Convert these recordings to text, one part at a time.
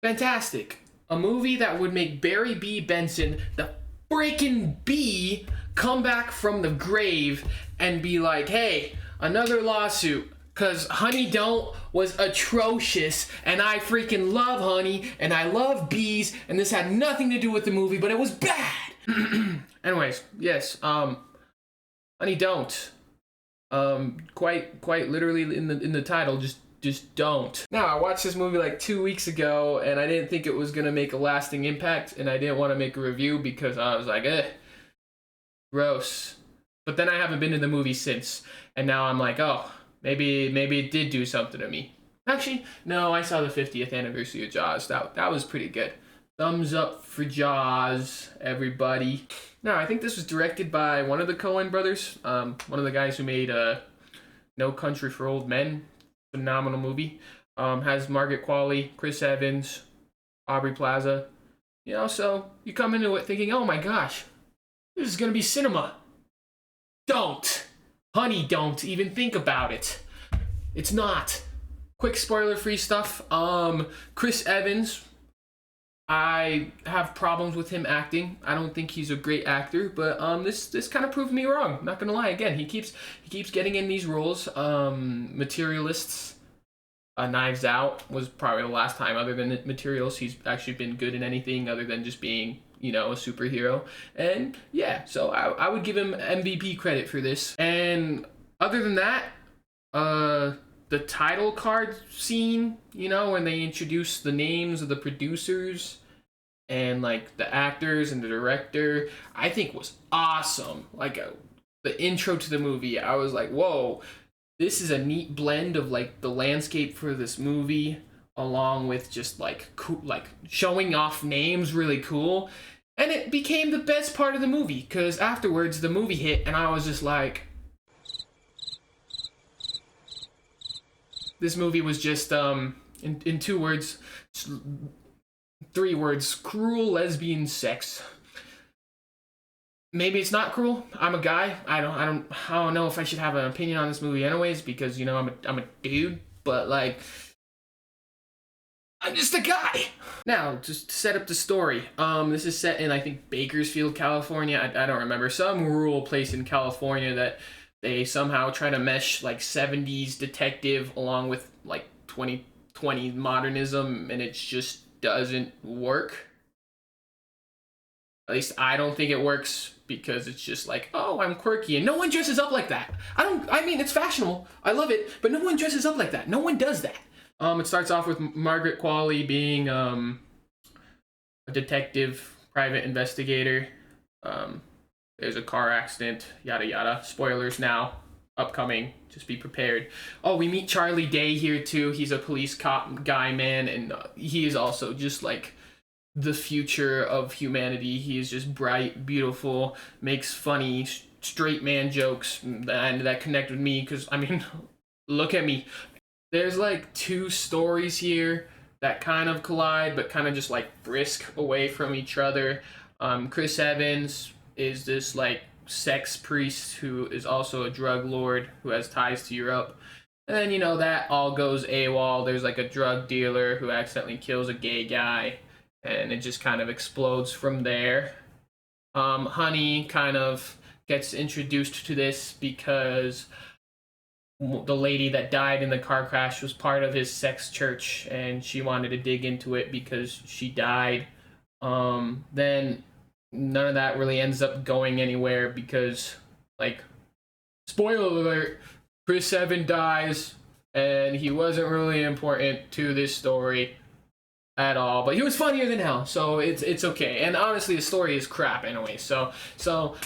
Fantastic. A movie that would make Barry B. Benson, the freaking B, come back from the grave and be like, hey, another lawsuit. Cause Honey Don't was atrocious, and I freaking love honey, and I love bees, and this had nothing to do with the movie, but it was bad. Anyways, yes, Honey Don't. Quite literally in the title, just don't. Now, I watched this movie like 2 weeks ago, and I didn't think it was gonna make a lasting impact, and I didn't want to make a review because I was like, gross. But then I haven't been to the movie since, and now I'm like, oh, maybe it did do something to me. Actually, no, I saw the 50th anniversary of Jaws. That was pretty good. Thumbs up for Jaws, everybody. Now, I think this was directed by one of the Coen brothers, one of the guys who made No Country for Old Men. Phenomenal movie. Has Margaret Qualley, Chris Evans, Aubrey Plaza. You know, so you come into it thinking, oh my gosh, this is gonna be cinema. Don't. Honey, don't even think about it. It's not. Quick spoiler-free stuff. Chris Evans, I have problems with him acting. I don't think he's a great actor, but this kind of proved me wrong. I'm not gonna lie. Again, he keeps getting in these roles. Materialists, Knives Out was probably the last time, other than Materials, he's actually been good in anything other than just being, you know, a superhero. And yeah, so I would give him MVP credit for this. And other than that, the title card scene, you know, when they introduce the names of the producers and like the actors and the director, I think was awesome. Like the intro to the movie, I was like, whoa, this is a neat blend of like the landscape for this movie along with just like cool, like showing off names really cool. And it became the best part of the movie because afterwards the movie hit and I was just like, this movie was just in 2 words, 3 words, cruel lesbian sex. Maybe it's not cruel. I'm a guy. I don't know if I should have an opinion on this movie anyways because, you know, I'm a dude, but like I'm just a guy. Now, just to set up the story. This is set in, I think, Bakersfield, California. I don't remember, some rural place in California that they somehow try to mesh like 70s detective along with like 2020 modernism, and it just doesn't work. At least I don't think it works because it's just like, oh, I'm quirky, and no one dresses up like that. I mean, it's fashionable. I love it, but no one dresses up like that. No one does that. It starts off with Margaret Qualley being a detective, private investigator. There's a car accident, yada yada. Spoilers now, upcoming, just be prepared. Oh, we meet Charlie Day here too. He's a police cop guy, man, and he is also just like the future of humanity. He is just bright, beautiful, makes funny straight man jokes, and that connect with me because, I mean, look at me. There's like 2 stories here that kind of collide, but kind of just like frisk away from each other. Chris Evans is this like sex priest who is also a drug lord who has ties to Europe. And then, you know, that all goes AWOL. There's like a drug dealer who accidentally kills a gay guy, and it just kind of explodes from there. Honey kind of gets introduced to this because the lady that died in the car crash was part of his sex church, and she wanted to dig into it because she died. Then none of that really ends up going anywhere because, like, spoiler alert, Chris Evans dies, and he wasn't really important to this story at all, but he was funnier than hell, so it's okay. And honestly, the story is crap anyway, so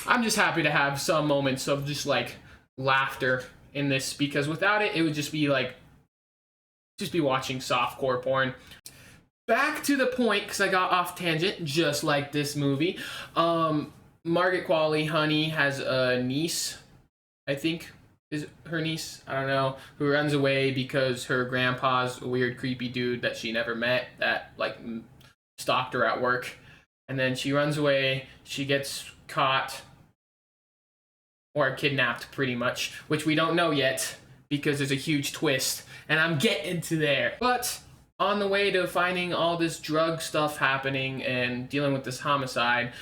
I'm just happy to have some moments of just like laughter in this, because without it would just be like watching softcore porn. Back to the point, because I got off tangent just like this movie. Margaret Qualley, Honey, has a niece, I think is her niece, I don't know, who runs away because her grandpa's a weird creepy dude that she never met that like stalked her at work. And then she runs away, she gets caught or kidnapped pretty much, which we don't know yet because there's a huge twist and I'm getting to there. But on the way to finding all this drug stuff happening and dealing with this homicide,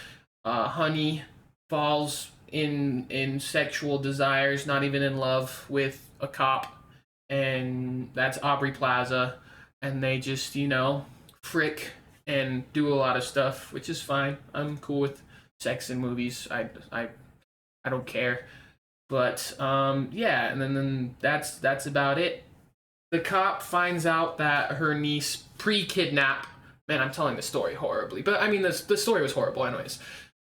Honey falls in sexual desires, not even in love with a cop, and that's Aubrey Plaza, and they just, you know, frick and do a lot of stuff, which is fine. I'm cool with sex in movies. I don't care. But yeah, and then that's about it. The cop finds out that her niece pre-kidnapped. Man, I'm telling the story horribly, but I mean the story was horrible anyways.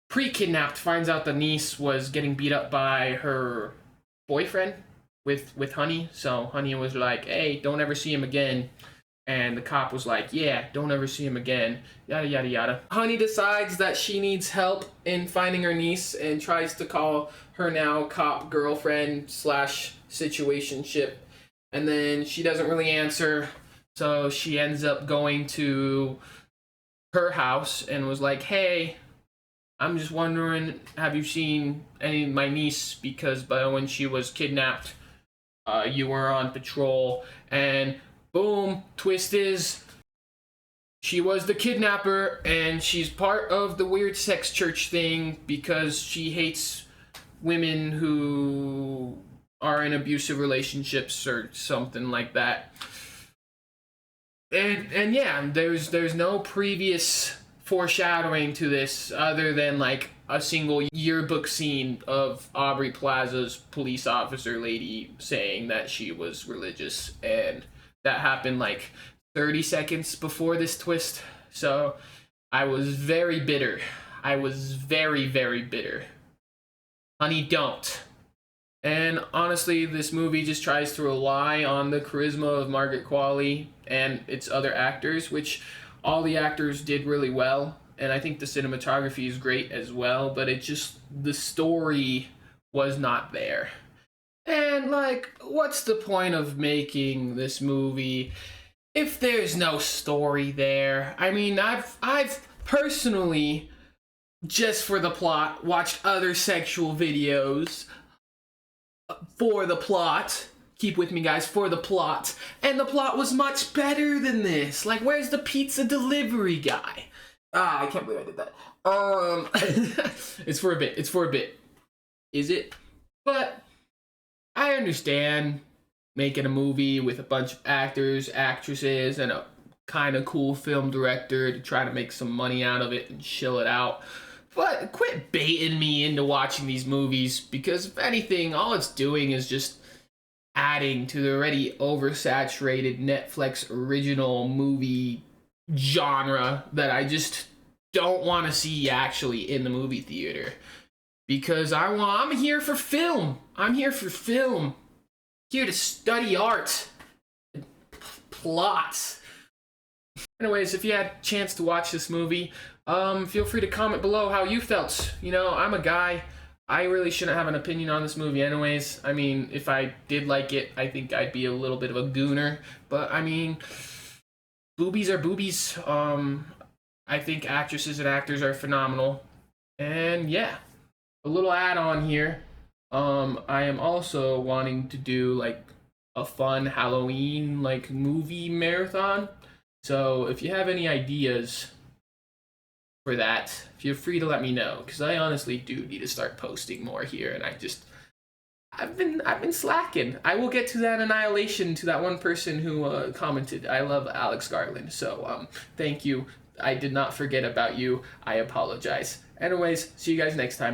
Pre-kidnapped, finds out the niece was getting beat up by her boyfriend with Honey. So Honey was like, "Hey, don't ever see him again." And the cop was like, "Yeah, don't ever see him again." Yada yada yada. Honey decides that she needs help in finding her niece and tries to call her now cop girlfriend slash situationship. And then she doesn't really answer, so she ends up going to her house and was like, "Hey, I'm just wondering, have you seen any of my niece? Because when she was kidnapped, you were on patrol." And boom, twist is she was the kidnapper, and she's part of the weird sex church thing because she hates women who are in abusive relationships or something like that. And yeah, there's no previous foreshadowing to this other than like a single yearbook scene of Aubrey Plaza's police officer lady saying that she was religious, and that happened like 30 seconds before this twist. So I was very bitter. I was very, very bitter. Honey, don't. And honestly, this movie just tries to rely on the charisma of Margaret Qualley and its other actors, which all the actors did really well. And I think the cinematography is great as well, but the story was not there. And like, what's the point of making this movie if there's no story there? I mean, I've personally, just for the plot, watched other sexual videos for the plot. Keep with me, guys, for the plot. And the plot was much better than this. Like, where's the pizza delivery guy? I can't believe I did that. It's for a bit. It's for a bit. Is it? But I understand making a movie with a bunch of actors, actresses, and a kind of cool film director to try to make some money out of it and chill it out. But quit baiting me into watching these movies, because if anything, all it's doing is just adding to the already oversaturated Netflix original movie genre that I just don't want to see actually in the movie theater. Because I'm here for film. I'm here for film. Here to study art. Plots. Anyways, if you had a chance to watch this movie, feel free to comment below how you felt. You know, I'm a guy. I really shouldn't have an opinion on this movie anyways. I mean, if I did like it, I think I'd be a little bit of a gooner. But, I mean, boobies are boobies. I think actresses and actors are phenomenal. And, yeah. A little add-on here. I am also wanting to do, like, a fun Halloween, like, movie marathon. So, if you have any ideas for that, feel free to let me know, because I honestly do need to start posting more here, and I've been slacking. I will get to that annihilation to that one person who commented. I love Alex Garland, so thank you. I did not forget about you. I apologize. Anyways, see you guys next time.